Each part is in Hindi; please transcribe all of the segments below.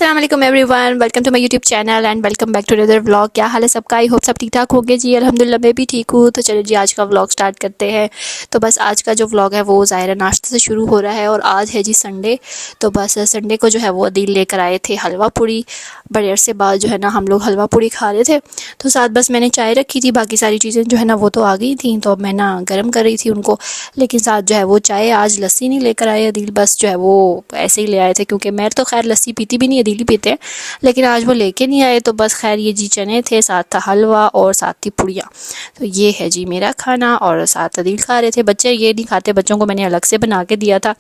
अस्सलाम वालेकुम everyone, welcome to my YouTube channel and welcome back to another vlog. क्या हाल है सबका? आई होप सब ठीक ठाक होंगे जी। अल्हम्दुलिल्लाह मैं भी ठीक हूँ। तो चलिए जी आज का व्लॉग स्टार्ट करते हैं। तो बस आज का जो व्लॉग है वो ज़ाहिर नाश्ते से शुरू हो रहा है और आज है जी संडे। तो बस संडे को जो है वो अदील लेकर आए थे हलवा पूड़ी। बड़े अरसे बाद जो है ना हम लोग हलवा पूड़ी खा रहे थे। तो साथ बस मैंने चाय रखी थी, बाकी सारी चीज़ें जो है ना वो तो आ गई थी। तो अब मैं ना गर्म कर रही थी उनको, लेकिन साथ जो है वो चाय आज लस्सी नहीं लेकर आए अदील, बस जो है वो ऐसे ही ले आए थे क्योंकि मैं तो खैर लस्सी पीती भी नहीं, अदील ही पीते हैं। लेकिन आज वो लेके नहीं आए। तो बस खैर ये जी चने थे, साथ था हलवा और साथ थी पुड़ियाँ। तो ये है जी मेरा खाना और साथ अदील खा रहे थे। बच्चे ये नहीं खाते, बच्चों को मैंने अलग से बना के दिया था।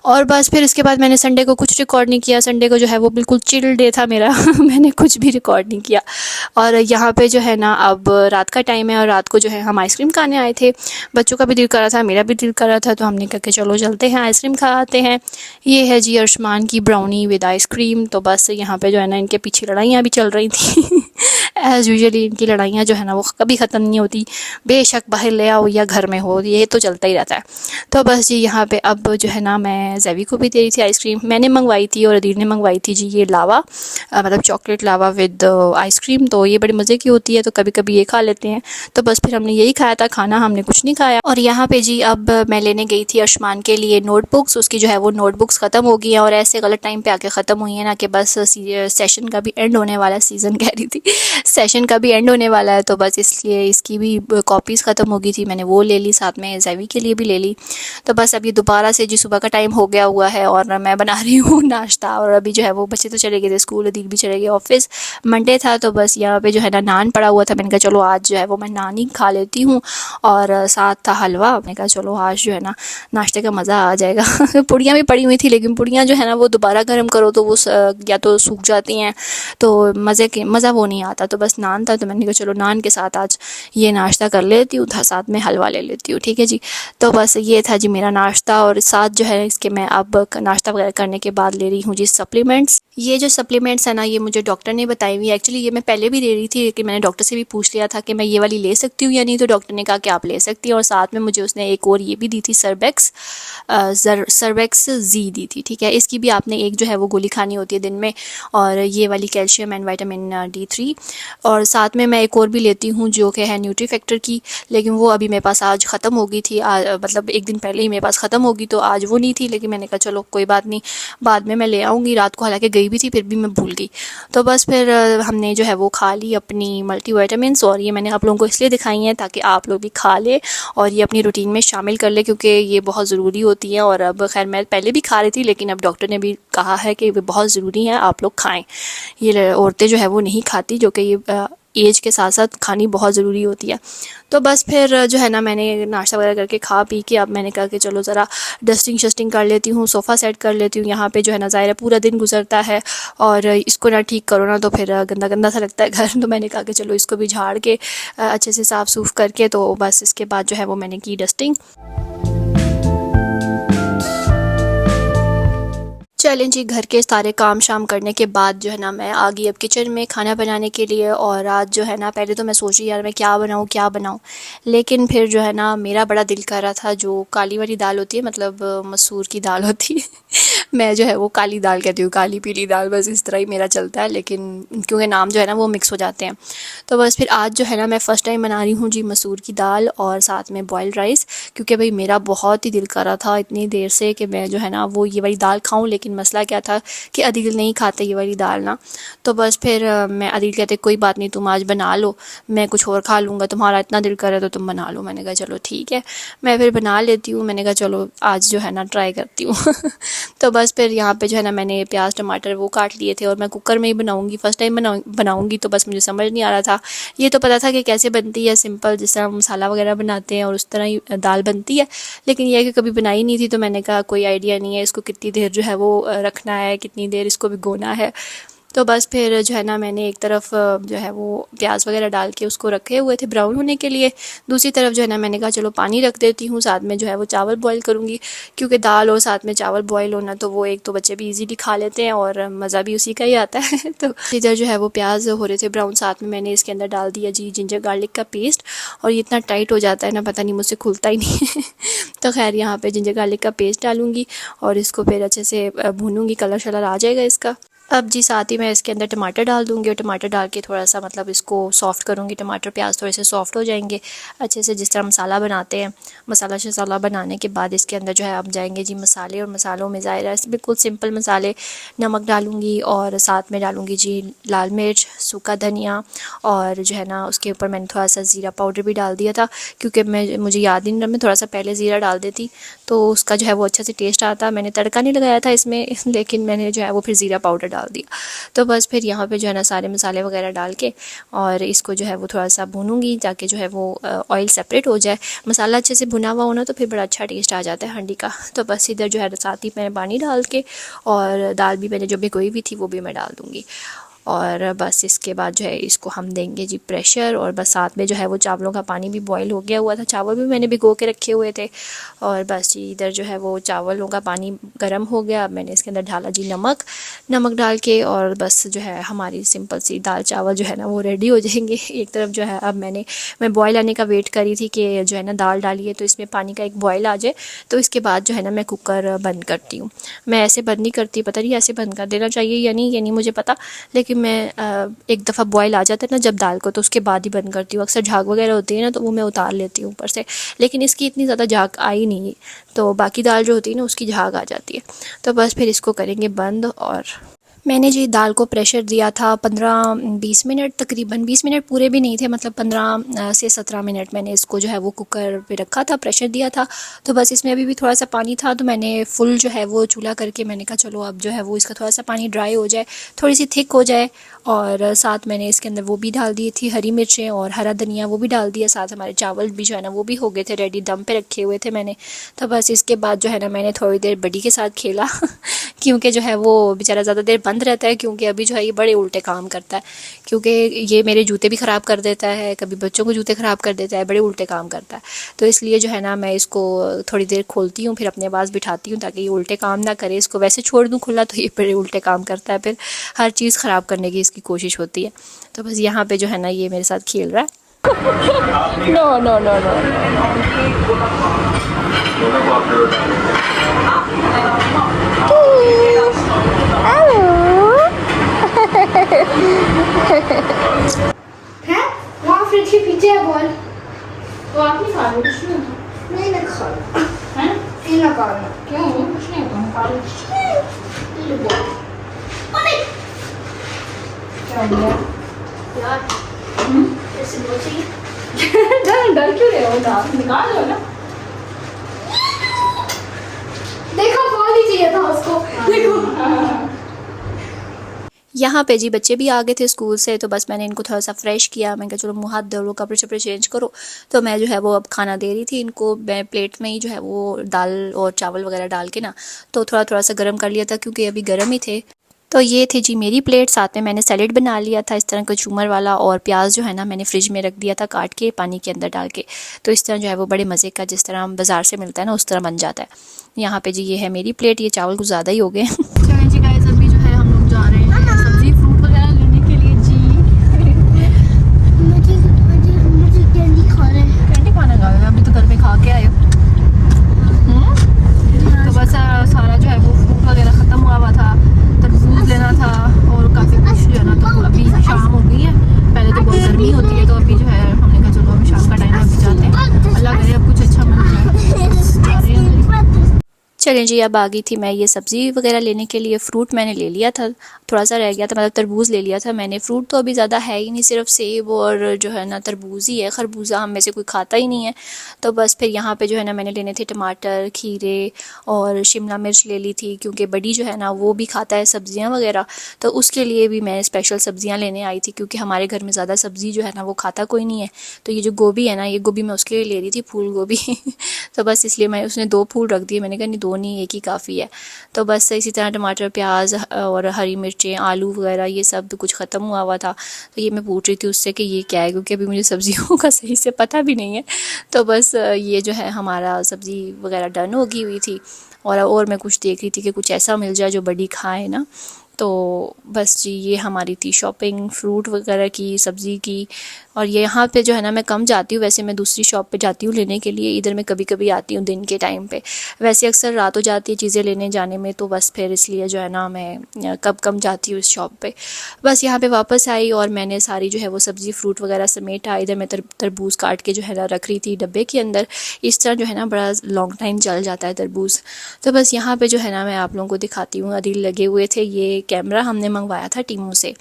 और बस फिर इसके बाद मैंने संडे को कुछ रिकॉर्ड नहीं किया। संडे को जो है वो बिल्कुल चिल डे था मेरा मैंने कुछ भी रिकॉर्ड नहीं किया। और यहाँ पे जो है ना अब रात का टाइम है और रात को जो है हम आइसक्रीम खाने आए थे। बच्चों का भी दिल कर रहा था, मेरा भी दिल कर रहा था, तो हमने कहा कि चलो चलते हैं आइसक्रीम खा आते हैं। ये है जी अर्शमान की ब्राउनी विद आइसक्रीम। तो बस यहाँ पे जो है ना इनके पीछे लड़ाइयाँ भी चल रही थी एज़ यूजुअली इनकी लड़ाइयाँ जो है ना वो कभी ख़त्म नहीं होती, बेशक बाहर ले आओ या घर में हो, ये तो चलता ही रहता है। तो बस जी यहाँ पे अब जो है ना मैं ज़ैवी को भी दे रही थी आइसक्रीम। मैंने मंगवाई थी और अदील ने मंगवाई थी जी ये लावा, मतलब चॉकलेट लावा विद आइसक्रीम। तो ये बड़े मज़े की होती है, तो कभी कभी ये खा लेते हैं। तो बस फिर हमने यही खाया था, खाना हमने कुछ नहीं खाया। और यहाँ पे जी अब मैं लेने गई थी अर्शमान के लिए नोटबुक्स। उसकी जो है वो नोटबुक्स ख़त्म हो गई हैं और ऐसे गलत टाइम पे आके ख़त्म हुई हैं ना कि बस सेशन का भी एंड होने वाला है, सीज़न कह रही थी सेशन का भी एंड होने वाला है। तो बस इसलिए इसकी भी कॉपीज़ ख़त्म हो गई थी, मैंने वो ले ली, साथ में ज़ैवी के लिए भी ले ली। तो बस अभी दोबारा से जी सुबह का टाइम हो गया हुआ है और मैं बना रही हूँ नाश्ता। और अभी जो है वो बच्चे तो चले गए थे स्कूल, अदील भी चले गए ऑफिस, मंडे था। तो बस यहाँ पे जो है ना नान पड़ा हुआ था, मैंने कहा चलो आज जो है वो मैं नान ही खा लेती हूँ। और साथ था हलवा, मैंने कहा चलो आज जो है ना नाश्ते का मज़ा आ जाएगा पुड़ियाँ भी पड़ी हुई थी, लेकिन पुड़ियाँ जो है ना वो दोबारा गर्म करो तो वो या तो सूख जाती हैं, तो मज़ा वो नहीं आता। तो बस नान था, तो मैंने कहा चलो नान के साथ आज ये नाश्ता कर लेती हूँ, साथ में हलवा ले लेती हूँ, ठीक है जी। तो बस ये था जी मेरा नाश्ता। और साथ जो है इसके मैं अब नाश्ता वगैरह करने के बाद ले रही हूँ जी सप्लीमेंट्स। ये जो सप्लीमेंट्स है ना ये मुझे डॉक्टर ने बताई हुई। एक्चुअली ये मैं पहले भी ले रही थी, लेकिन मैंने डॉक्टर से भी पूछ लिया था कि मैं ये वाली ले सकती हूँ या नहीं, तो डॉक्टर ने कहा कि आप ले सकती हैं। और साथ में मुझे उसने एक और ये भी दी थी सर्वेक्स जी दी थी, ठीक है। इसकी भी आपने एक जो है वो गोली खानी होती है दिन में, और ये वाली कैल्शियम एंड विटामिन D3। और साथ में मैं एक और भी लेती हूँ जो कि है न्यूट्री फैक्टर की, लेकिन वो अभी मेरे पास आज ख़त्म हो गई थी, मतलब एक दिन पहले ही मेरे पास ख़त्म होगी, तो आज वो नहीं थी। लेकिन मैंने कहा चलो कोई बात नहीं, बाद में मैं ले आऊँगी। रात को हालांकि गई भी थी, फिर भी मैं भूल गई। तो बस फिर हमने जो है वो खा ली अपनी मल्टीविटामिन्स। और ये मैंने आप लोगों को इसलिए दिखाई हैं ताकि आप लोग भी खा लें और ये अपनी रूटीन में शामिल कर लें, क्योंकि ये बहुत ज़रूरी होती है। और अब खैर मैं पहले भी खा रही थी, लेकिन अब डॉक्टर ने भी कहा है कि वे बहुत ज़रूरी हैं, आप लोग खाएँ। ये औरतें जो है वो नहीं खाती, जो कि ये एज के साथ साथ खानी बहुत ज़रूरी होती है। तो बस फिर जो है ना मैंने नाश्ता वगैरह करके खा पी के अब मैंने कहा कि चलो ज़रा डस्टिंग शस्टिंग कर लेती हूँ, सोफ़ा सेट कर लेती हूँ। यहाँ पे जो है ना ज़ाहिर है पूरा दिन गुजरता है और इसको ना ठीक करो ना तो फिर गंदा गंदा सा लगता है घर। तो मैंने कहा कि चलो इसको भी झाड़ के अच्छे से साफ़ सूफ़ करके, तो बस इसके बाद जो है वो मैंने की डस्टिंग। चलें जी, घर के सारे काम शाम करने के बाद जो है ना मैं आ गई अब किचन में खाना बनाने के लिए। और आज जो है ना पहले तो मैं सोची यार मैं क्या बनाऊँ, लेकिन फिर जो है ना मेरा बड़ा दिल कर रहा था जो काली वाली दाल होती है, मतलब मसूर की दाल होती है मैं जो है वो काली दाल कहती हूँ, काली पीली दाल, बस इस तरह ही मेरा चलता है, लेकिन क्योंकि नाम जो है ना वो मिक्स हो जाते हैं। तो बस फिर आज जो है ना मैं फ़र्स्ट टाइम बना रही हूँ जी मसूर की दाल और साथ में बॉयल्ड राइस, क्योंकि भाई मेरा बहुत ही दिल कर रहा था इतनी देर से कि मैं जो है ना वो ये वाली दाल खाऊं। लेकिन मसला क्या था कि अदील नहीं खाते ये वाली दाल ना। तो बस फिर मैं अदील कहते कोई बात नहीं, तुम आज बना लो, मैं कुछ और खा लूँगा, तुम्हारा इतना दिल कर रहा है तो तुम बना लो। मैंने कहा चलो ठीक है, मैं फिर बना लेती हूँ। मैंने कहा चलो आज जो है ना ट्राई करती हूँ तो बस फिर यहाँ पे जो है ना मैंने प्याज टमाटर वो काट लिए थे और मैं कुकर में ही बनाऊँगी, फ़र्स्ट टाइम बनाऊँगी। तो बस मुझे समझ नहीं आ रहा था, ये तो पता था कि कैसे बनती है, सिंपल जिस तरह मसाला वगैरह बनाते हैं और उस तरह ही दाल बनती है, लेकिन यह कि कभी बनाई नहीं थी। तो मैंने कहा कोई आइडिया नहीं है इसको कितनी देर जो है वो रखना है, कितनी देर इसको भिगोना है। तो बस फिर जो है ना मैंने एक तरफ जो है वो प्याज वगैरह डाल के उसको रखे हुए थे ब्राउन होने के लिए, दूसरी तरफ जो है ना मैंने कहा चलो पानी रख देती हूँ, साथ में जो है वो चावल बॉईल करूँगी, क्योंकि दाल और साथ में चावल बॉईल होना तो वो एक तो बच्चे भी इजीली खा लेते हैं और मज़ा भी उसी का ही आता है तो इधर जो है वो प्याज हो रहे थे ब्राउन, साथ में मैंने इसके अंदर डाल दिया जी जिंजर गार्लिक का पेस्ट। और ये इतना टाइट हो जाता है ना, पता नहीं मुझसे खुलता ही नहीं है तो खैर यहाँ पे जिंजर गार्लिक का पेस्ट डालूँगी और इसको फिर अच्छे से भूनूँगी, कलर शलर आ जाएगा इसका। अब जी साथ ही मैं इसके अंदर टमाटर डाल दूँगी और टमाटर डाल के थोड़ा सा मतलब इसको सॉफ़्ट करूँगी। टमाटर प्याज थोड़े से सॉफ़्ट हो जाएंगे अच्छे से, जिस तरह मसाला बनाते हैं। मसाला शसाला बनाने के बाद इसके अंदर जो है अब जाएंगे जी मसाले, और मसालों में ज़ाहिर है बिल्कुल सिंपल मसाले। नमक डालूँगी और साथ में डालूँगी जी लाल मिर्च, सूखा धनिया, और जो है ना उसके ऊपर मैंने थोड़ा सा ज़ीरा पाउडर भी डाल दिया था, क्योंकि मुझे याद ही नहीं रहा, मैं थोड़ा सा पहले ज़ीरा डाल देती तो उसका जो है वो अच्छा से टेस्ट आता। मैंने तड़का नहीं लगाया था इसमें, लेकिन मैंने जो है वो फिर ज़ीरा पाउडर डाल दिया। तो बस फिर यहाँ पे जो है ना सारे मसाले वगैरह डाल के और इसको जो है वो थोड़ा सा भूनूंगी ताकि जो है वो ऑयल सेपरेट हो जाए। मसाला अच्छे से भुना हुआ होना तो फिर बड़ा अच्छा टेस्ट आ जाता है हांडी का। तो बस इधर जो है साथ ही मैंने पानी डाल के, और दाल भी मैंने जो भिगोई हुई थी वो भी मैं डाल दूँगी। और बस इसके बाद जो है इसको हम देंगे जी प्रेशर, और बस साथ में जो है वो चावलों का पानी भी बॉईल हो गया हुआ था, चावल भी मैंने भिगो के रखे हुए थे। और बस जी इधर जो है वो चावलों का पानी गर्म हो गया। अब मैंने इसके अंदर डाला जी नमक डाल के, और बस जो है हमारी सिंपल सी दाल चावल जो है ना वो रेडी हो जाएंगे। एक तरफ जो है अब मैं बॉयल आने का वेट करी थी कि जो है ना दाल डाली है तो इसमें पानी का एक बॉयल आ जाए, तो इसके बाद जो है ना मैं कुकर बंद करती हूँ। मैं ऐसे बंद नहीं करती, पता नहीं ऐसे बंद कर देना चाहिए या नहीं, ये नहीं मुझे पता, लेकिन मैं एक दफ़ा बॉयल आ जाता है ना जब दाल को, तो उसके बाद ही बंद करती हूँ। अक्सर झाग वगैरह होती है ना तो वो मैं उतार लेती हूँ ऊपर से, लेकिन इसकी इतनी ज़्यादा झाग आई नहीं, तो बाकी दाल जो होती है ना उसकी झाग आ जाती है। तो बस फिर इसको करेंगे बंद। और मैंने जी दाल को प्रेशर दिया था 15-20 मिनट, तकरीबन 20 मिनट पूरे भी नहीं थे, मतलब 15 से 17 मिनट मैंने इसको जो है वो कुकर पे रखा था, प्रेशर दिया था। तो बस इसमें अभी भी थोड़ा सा पानी था, तो मैंने फुल जो है वो चूल्हा करके मैंने कहा चलो अब जो है वो इसका थोड़ा सा पानी ड्राई हो जाए, थोड़ी सी थिक हो जाए। और साथ मैंने इसके अंदर वो भी डाल दी थी हरी मिर्चें और हरा धनिया, वो भी डाल दिया। साथ हमारे चावल भी जो है ना वो भी हो गए थे रेडी, दम पे रखे हुए थे मैंने। तो बस इसके बाद जो है ना मैंने थोड़ी देर बड़ी के साथ खेला क्योंकि जो है वो बेचारा ज़्यादा देर बंद रहता है, क्योंकि अभी जो है ये बड़े उल्टे काम करता है, क्योंकि ये मेरे जूते भी ख़राब कर देता है, कभी बच्चों को जूते ख़राब कर देता है, बड़े उल्टे काम करता है। तो इसलिए जो है ना मैं इसको थोड़ी देर खोलती हूँ, फिर अपने पास बिठाती हूँ ताकि ये उल्टे काम ना करे। इसको वैसे छोड़ दूँ खुला तो ये बड़े उल्टे काम करता है, फिर हर चीज़ ख़राब करने की इसकी कोशिश होती है। तो बस यहाँ पे जो है ना ये मेरे साथ खेल रहा है। No no no no. है वहाँ फ्रिज के पीछे है बॉल। तो आप नहीं खा रहे कुछ नहीं? नहीं मैं खा रहा है। नहीं ना खा रहा। क्यों? कुछ नहीं होता, खा लो। ये बॉल। अरे क्या हो गया यार? ऐसे बोल चाहिए। डर क्यों रहे हो? दांत निकाल लो ना। देखो बॉल ही चाहिए था उसको। देखो यहाँ पे जी बच्चे भी आ गए थे स्कूल से, तो बस मैंने इनको थोड़ा सा फ्रेश किया। मैं कहा चलो मुँह हाथ धो लो, कपड़े शपड़े चेंज करो। तो मैं जो है वो अब खाना दे रही थी इनको। मैं प्लेट में ही जो है वो दाल और चावल वगैरह डाल के ना तो थोड़ा थोड़ा सा गर्म कर लिया था, क्योंकि अभी गर्म ही थे। तो ये थी जी मेरी प्लेट, साथ में मैंने सैलेड बना लिया था इस तरह कचूमर वाला, और प्याज जो है ना मैंने फ्रिज में रख दिया था काट के पानी के अंदर डाल के। तो इस तरह जो है वो बड़े मज़े का, जिस तरह बाज़ार से मिलता है ना उस तरह बन जाता है। यहाँ पे जी ये है मेरी प्लेट। ये चावल कुछ ज़्यादा ही हो गए। चलें जी गाइस, अभी जो है हम लोग जा रहे हैं सब्जी फ्रूट वगैरह लेने के लिए जी। मुझे कैंडी खाना है। कैंडी खाना खा रहे हो? अभी तो घर में खा के आए हो। तो बस सारा जो है वो फ्रूट वगैरह ख़त्म हुआ था, तरबूज लेना था और काफ़ी कुछ जो है ना। तो अभी शाम हो गई है, पहले तो बहुत गर्मी होती है, तो अभी जो है हमने कहा चलो अभी शाम का टाइम अभी जाते हैं, अल्लाह करे अब कुछ अच्छा मिल जाए। चलें जी, अब आ गई थी मैं ये सब्ज़ी वगैरह लेने के लिए। फ़्रूट मैंने ले लिया था, थोड़ा सा रह गया था, मतलब तरबूज़ ले लिया था मैंने। फ़्रूट तो अभी ज़्यादा है ही नहीं, सिर्फ सेब और जो है ना तरबूज़ ही है, खरबूजा हम में से कोई खाता ही नहीं है। तो बस फिर यहाँ पे जो है ना मैंने लेने थे टमाटर, खीरे और शिमला मिर्च ले ली थी, क्योंकि बड़ी जो है ना वो भी खाता है सब्ज़ियाँ वगैरह, तो उसके लिए भी मैं स्पेशल सब्ज़ियाँ लेने आई थी, क्योंकि हमारे घर में ज़्यादा सब्ज़ी जो है ना वो खाता कोई नहीं है। तो ये जो गोभी है ना, ये गोभी मैं उसके लिए ले रही थी, फूल गोभी तो बस इसलिए मैं उसने 2 फूल रख दिए, मैंने कहा नहीं 2 नहीं, एक ही काफ़ी है। तो बस इसी तरह टमाटर, प्याज और हरी मिर्चें, आलू वगैरह ये सब कुछ ख़त्म हुआ था। तो ये मैं पूछ रही थी उससे कि ये क्या है, क्योंकि अभी मुझे सब्जियों का सही से पता भी नहीं है। तो बस ये जो है हमारा सब्ज़ी वगैरह डन होगी हुई थी, और मैं कुछ देख रही थी कि कुछ ऐसा मिल जाए जो बड़ी खाए ना। तो बस जी ये हमारी थी शॉपिंग फ्रूट वगैरह की, सब्ज़ी की। और ये यहाँ पे जो है ना मैं कम जाती हूँ, वैसे मैं दूसरी शॉप पे जाती हूँ लेने के लिए, इधर मैं कभी कभी आती हूँ दिन के टाइम पे। वैसे अक्सर रात हो जाती है चीज़ें लेने जाने में, तो बस फिर इसलिए जो है ना मैं कब कम जाती हूँ इस शॉप पे। बस यहाँ पे वापस आई और मैंने सारी जो है वो सब्ज़ी फ्रूट वगैरह समेटा। इधर मैं तरबूज़ काट के जो है ना रख रही थी डब्बे के अंदर। इस तरह जो है ना बड़ा लॉन्ग टाइम चल जाता है तरबूज़। तो बस यहाँ पे जो है ना मैं आप लोगों को दिखाती हूँ। अदील लगे हुए थे, ये कैमरा हमने मंगवाया था टीमू से,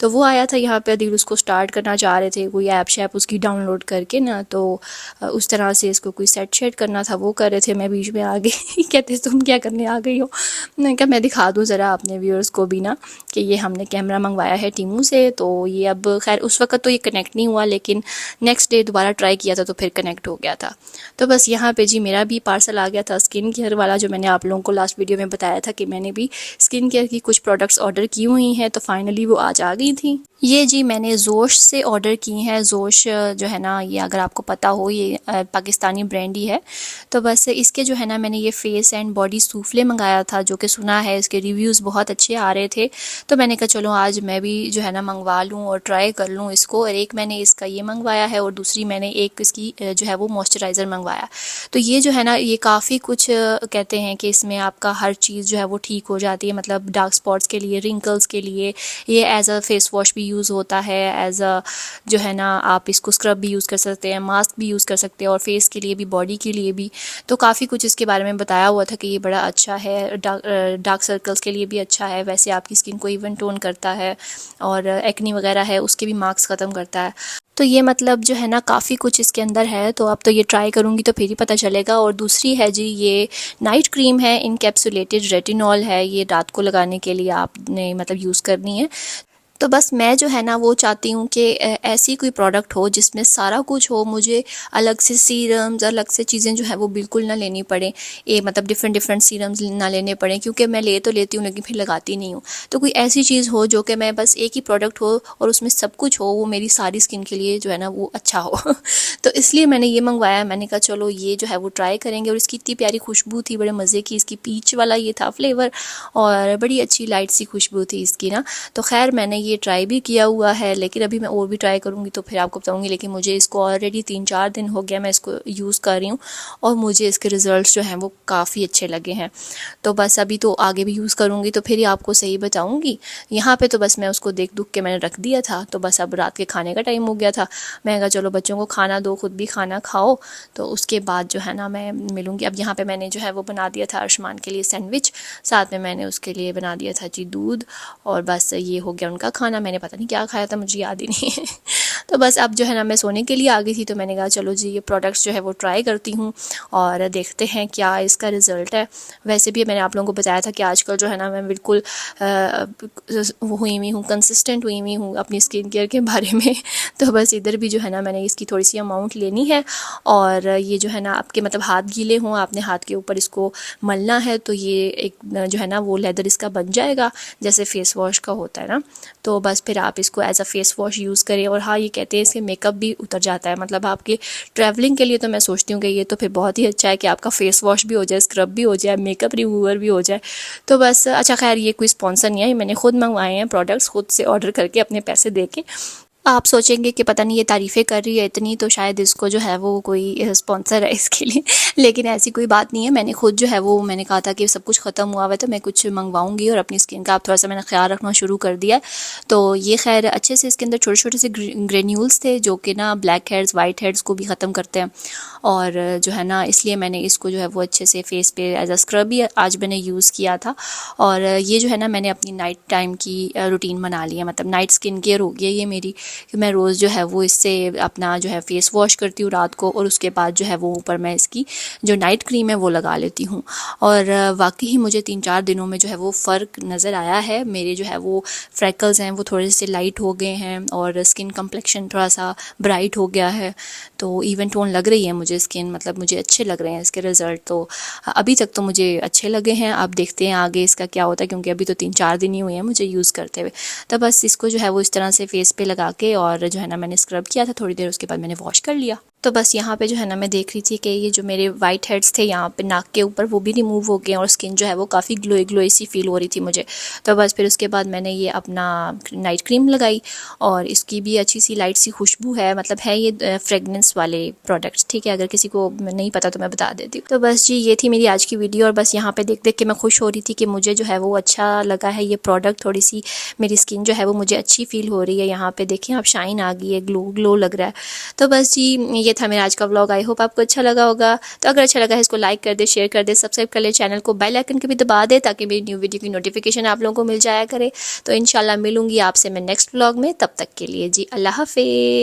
तो वो आया था यहाँ पे। अदील उसको स्टार्ट करना चाह रहे थे, कोई ऐप शैप उसकी डाउनलोड करके ना, तो उस तरह से इसको कोई सेट शेट करना था, वो कर रहे थे। मैं बीच में आ गई कहते तुम क्या करने आ गई हो। मैंने कहा मैं दिखा दूँ ज़रा अपने व्यूअर्स को भी ना कि ये हमने कैमरा मंगवाया है टीमू से। तो ये अब खैर उस वक्त तो ये कनेक्ट नहीं हुआ, लेकिन नेक्स्ट डे दोबारा ट्राई किया था तो फिर कनेक्ट हो गया था। तो बस यहाँ पे जी मेरा भी पार्सल आ गया था स्किन केयर वाला, जो मैंने आप लोगों को लास्ट वीडियो में बताया था कि मैंने भी स्किन केयर की कुछ प्रोडक्ट्स ऑर्डर की हुई हैं, तो फाइनली वो आज आ गई थी। ये जी मैंने जोश से ऑर्डर की हैं। जोश जो है ना, ये अगर आपको पता हो, ये पाकिस्तानी ब्रांड ही है। तो बस इसके जो है ना मैंने ये फेस एंड बॉडी सूफले मंगाया था, जो कि सुना है इसके रिव्यूज़ बहुत अच्छे आ रहे थे। तो मैंने कहा चलो आज मैं भी जो है ना मंगवा लूँ और ट्राई कर लूँ इसको। और एक मैंने इसका ये मंगवाया है और दूसरी मैंने एक इसकी जो है वो मॉइस्चराइज़र मंगवाया। तो ये जो है ना ये काफ़ी कुछ कहते हैं कि इसमें आपका हर चीज़ जो है वो ठीक हो जाती है। मतलब डार्क स्पॉट्स के लिए, रिंकल्स के लिए ये एज अ फेस वॉश भी यूज़ होता है, एज अ जो है ना आप इसको स्क्रब भी यूज़ कर सकते हैं, मास्क भी यूज़ कर सकते हैं, और फेस के लिए भी, बॉडी के लिए भी। तो काफ़ी कुछ इसके बारे में बताया हुआ था कि ये बड़ा अच्छा है। डार्क सर्कल्स के लिए भी अच्छा है, वैसे आपकी स्किन को इवन टोन करता है, और एक्नी वगैरह है उसके भी मार्क्स ख़त्म करता है। तो ये मतलब जो है ना काफ़ी कुछ इसके अंदर है। तो अब तो ये ट्राई करूँगी तो फिर ही पता चलेगा। और दूसरी है जी ये नाइट क्रीम है, इनकैप्सुलेटेड रेटिनॉल है, ये रात को लगाने के लिए आपने मतलब यूज़ करनी है। तो बस मैं जो है ना वो चाहती हूँ कि ऐसी कोई प्रोडक्ट हो जिसमें सारा कुछ हो, मुझे अलग से सीरम्स, अलग से चीज़ें जो है वो बिल्कुल ना लेनी पड़े। ये मतलब डिफरेंट सीरम्स ना लेने पड़े, क्योंकि मैं ले तो लेती हूँ लेकिन फिर लगाती नहीं हूँ। तो कोई ऐसी चीज़ हो जो कि मैं बस एक ही प्रोडक्ट हो और उसमें सब कुछ हो, वो मेरी सारी स्किन के लिए जो है ना वो अच्छा हो। तो इसलिए मैंने ये मंगवाया। मैंने कहा चलो ये जो है वो ट्राई करेंगे। और इसकी इतनी प्यारी खुशबू थी, बड़े मज़े की। इसकी पीच वाला ये था फ्लेवर, और बड़ी अच्छी लाइट सी खुशबू थी इसकी ना। तो खैर मैंने ये ट्राई भी किया हुआ है, लेकिन अभी मैं और भी ट्राई करूँगी तो फिर आपको बताऊँगी। लेकिन मुझे इसको ऑलरेडी 3-4 दिन हो गया मैं इसको यूज़ कर रही हूँ, और मुझे इसके रिज़ल्ट्स जो हैं वो काफ़ी अच्छे लगे हैं। तो बस अभी तो आगे भी यूज़ करूँगी तो फिर ही आपको सही बताऊँगी। यहाँ पे तो बस मैं उसको देख दुख के मैंने रख दिया था। तो बस अब रात के खाने का टाइम हो गया था। मैं कहा चलो बच्चों को खाना दो, खुद भी खाना खाओ, तो उसके बाद जो है ना मैं मिलूँगी। अब यहाँ पे मैंने जो है वो बना दिया था अर्शमान के लिए सैंडविच, साथ में मैंने उसके लिए बना दिया था जी दूध, और बस ये हो गया उनका खाना। मैंने पता नहीं क्या खाया था, मुझे याद ही नहीं है। तो बस अब जो है ना मैं सोने के लिए आ गई थी, तो मैंने कहा चलो जी ये प्रोडक्ट्स जो है वो ट्राई करती हूँ और देखते हैं क्या इसका रिज़ल्ट है। वैसे भी मैंने आप लोगों को बताया था कि आजकल जो है ना मैं बिल्कुल हुई हुई हूँ, कंसिस्टेंट हुई हुई हूँ अपनी स्किन केयर के बारे में। तो बस इधर भी जो है ना मैंने इसकी थोड़ी सी अमाउंट लेनी है, और ये जो है ना आपके मतलब हाथ गीले हों, आपने हाथ के ऊपर इसको मलना है, तो ये एक जो है ना वो लेदर इसका बन जाएगा जैसे फेस वॉश का होता है ना। तो बस फिर आप इसको as a face wash use करें। और हाँ, ये कहते हैं इससे मेकअप भी उतर जाता है। मतलब आपके ट्रैवलिंग के लिए तो मैं सोचती हूँ कि ये तो फिर बहुत ही अच्छा है कि आपका फेस वॉश भी हो जाए, स्क्रब भी हो जाए, मेकअप रिमूवर भी हो जाए। तो बस अच्छा खैर ये कोई स्पॉन्सर नहीं है, मैंने खुद मंगवाए हैं प्रोडक्ट्स, खुद से ऑर्डर करके अपने पैसे दे के। आप सोचेंगे कि पता नहीं ये तारीफ़ें कर रही है इतनी, तो शायद इसको जो है वो कोई स्पॉन्सर है इसके लिए। लेकिन ऐसी कोई बात नहीं है। मैंने खुद जो है वो मैंने कहा था कि सब कुछ ख़त्म हुआ हुआ है तो मैं कुछ मंगवाऊंगी, और अपनी स्किन का आप थोड़ा सा मैंने ख्याल रखना शुरू कर दिया है। तो ये खैर अच्छे से इसके अंदर छोटे छोटे से ग्रेन्यूल्स थे जो कि ना ब्लैक हेड्स, वाइट हेड्स को भी ख़त्म करते हैं। और जो है ना इसलिए मैंने इसको जो है वो अच्छे से फेस पे एज अ स्क्रब भी आज मैंने यूज़ किया था। और ये जो है ना मैंने अपनी नाइट टाइम की रूटीन बना ली है, मतलब नाइट स्किन केयर हो गई है ये मेरी, कि मैं रोज़ जो है वो इससे अपना जो है फेस वॉश करती हूँ रात को, और उसके बाद जो है वो ऊपर मैं इसकी जो नाइट क्रीम है वो लगा लेती हूँ। और वाकई ही मुझे 3-4 दिनों में जो है वो फ़र्क नज़र आया है। मेरे जो है वो फ्रैकल्स हैं वो थोड़े से लाइट हो गए हैं, और स्किन कम्प्लेक्शन थोड़ा सा ब्राइट हो गया है। तो इवन टोन लग रही है मुझे स्किन, मतलब मुझे अच्छे लग रहे हैं इसके रिज़ल्ट। तो अभी तक तो मुझे अच्छे लगे हैं। अब देखते हैं आगे इसका क्या होता है, क्योंकि अभी तो 3-4 दिन ही हुए हैं मुझे यूज़ करते हुए। तो बस इसको जो है वो इस तरह से फेस पे लगा के, और जो है ना मैंने स्क्रब किया था थोड़ी देर, उसके बाद मैंने वॉश कर लिया। तो बस यहाँ पे जो है ना मैं देख रही थी कि ये जो मेरे वाइट हेड्स थे यहाँ पे नाक के ऊपर वो भी रिमूव हो गए और स्किन जो है वो काफ़ी ग्लोई ग्लोई सी फील हो रही थी मुझे। तो बस फिर उसके बाद मैंने ये अपना नाइट क्रीम लगाई और इसकी भी अच्छी सी लाइट सी खुशबू है, मतलब है ये फ्रेगनेंस वाले प्रोडक्ट्स, ठीक है। अगर किसी को नहीं पता तो मैं बता देती हूँ। तो बस जी ये थी मेरी आज की वीडियो और बस यहाँ पे देख देख के मैं खुश हो रही थी कि मुझे जो है वो अच्छा लगा है ये प्रोडक्ट। थोड़ी सी मेरी स्किन जो है वो मुझे अच्छी फील हो रही है। यहाँ पे देखिए आप शाइन आ गई है, ग्लो ग्लो लग रहा है। तो बस जी ये था मेरा आज का व्लॉग। आई होप आपको अच्छा लगा होगा। तो अगर अच्छा लगा है इसको लाइक कर दे, शेयर कर दे, सब्सक्राइब कर ले चैनल को, बेल आइकन को भी दबा दे ताकि मेरी न्यू वीडियो की नोटिफिकेशन आप लोगों को मिल जाया करे। तो इंशाल्लाह मिलूंगी आपसे मैं नेक्स्ट व्लॉग में। तब तक के लिए जी अल्लाह हाफिज़।